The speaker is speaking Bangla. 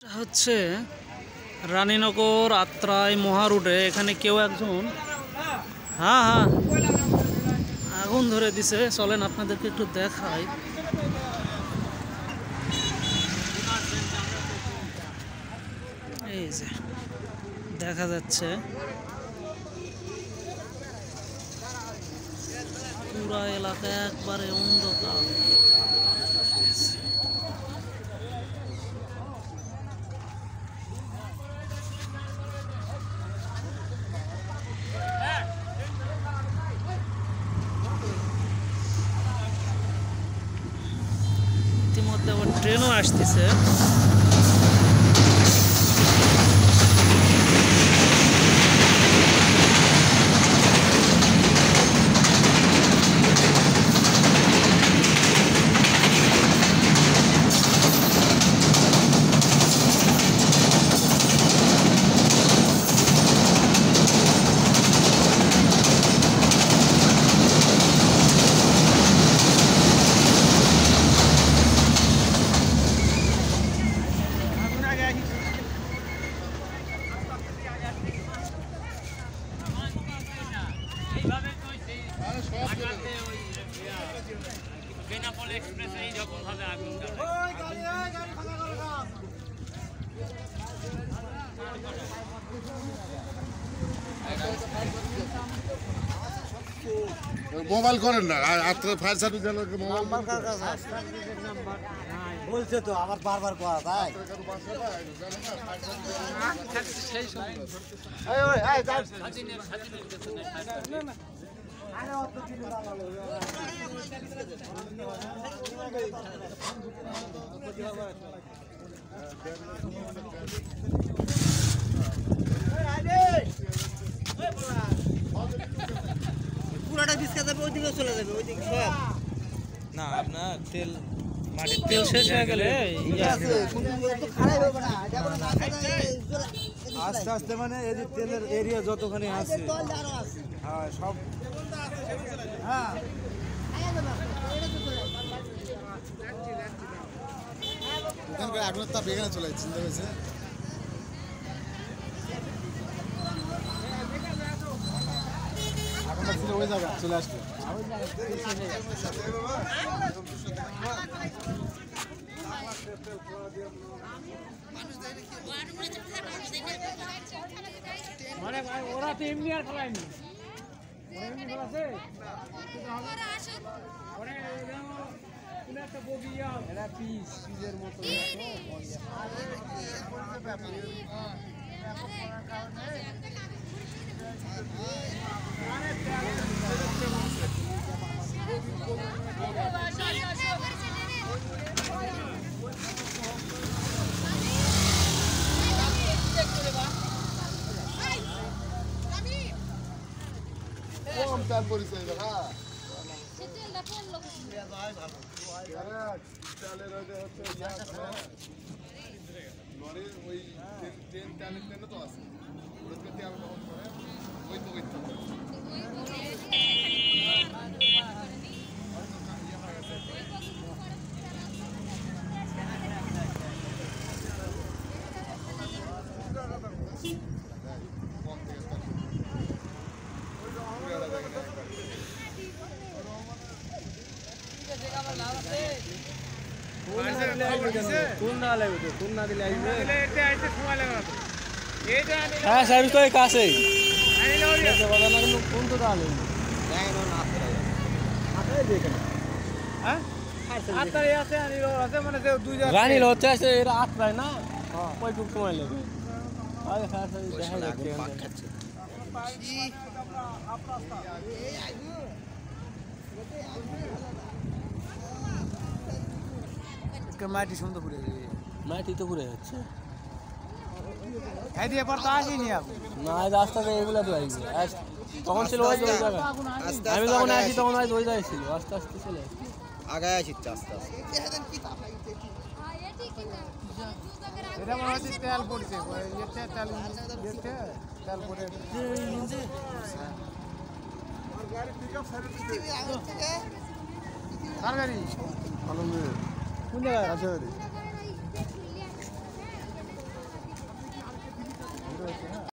হচ্ছে রানীনগর আত্রাই মহা রোডে এখানে কেউ একজন হ্যাঁ আগুন ধরে দিছে। চলেন আপনাদেরকে একটু দেখাই। এই যে দেখা যাচ্ছে পুরা এলাকা একবারে অন্ধকার। ইতিমধ্যে আবার ট্রেনও আসতেছে। মোবাইল করেন না ফায়ার সার্ভিস মোবাইল বলছে তো আবার বারবার করা তাই পুরাটা বিস্কা যাবে ওইদিকে চলে যাবে ওইদিকে সব না আপনার তেল মাটির তেল শেষ হয়ে গেলে আস্তে আস্তে মানে এই যে তেলের এরিয়া যতখানি আছে হ্যাঁ সব ওখানকার আগুনের তাপ এখানে চলে যাচ্ছে চিন্তা হয়েছে আগুনটা ছিল ওই জায়গা চলে আসবে মানে ওরা তো এমনি আর খেলায়নি, এমনি খেলাছে একটা বগিয়া এরা পিসের মতো কম তার পরিচয় দেখা ওই ট্রেন ট্রেনে তো আছে ওই তো হ্যাঁ সার্ভিস তো কাছে রানী হচ্ছে এরা আটটায় না কয়টুক সময় লাগবে মাটি সুন্দর পুড়ে মাটি তো ঘুরে যাচ্ছে এবার তো আসিনি না রাস্তাতে এগুলো তো আসবে তখন ছিল ওই জায়গা আমি যখন আসি তখন ওই জায়গায় ছিল আস্তে আস্তে চলে আগায় আসি আস্তে আস্তে এটা মনে হচ্ছে তেল পড়ছে তেল পড়ে গাড়ি কোন জায়গায় আছে হয়েছে, হ্যাঁ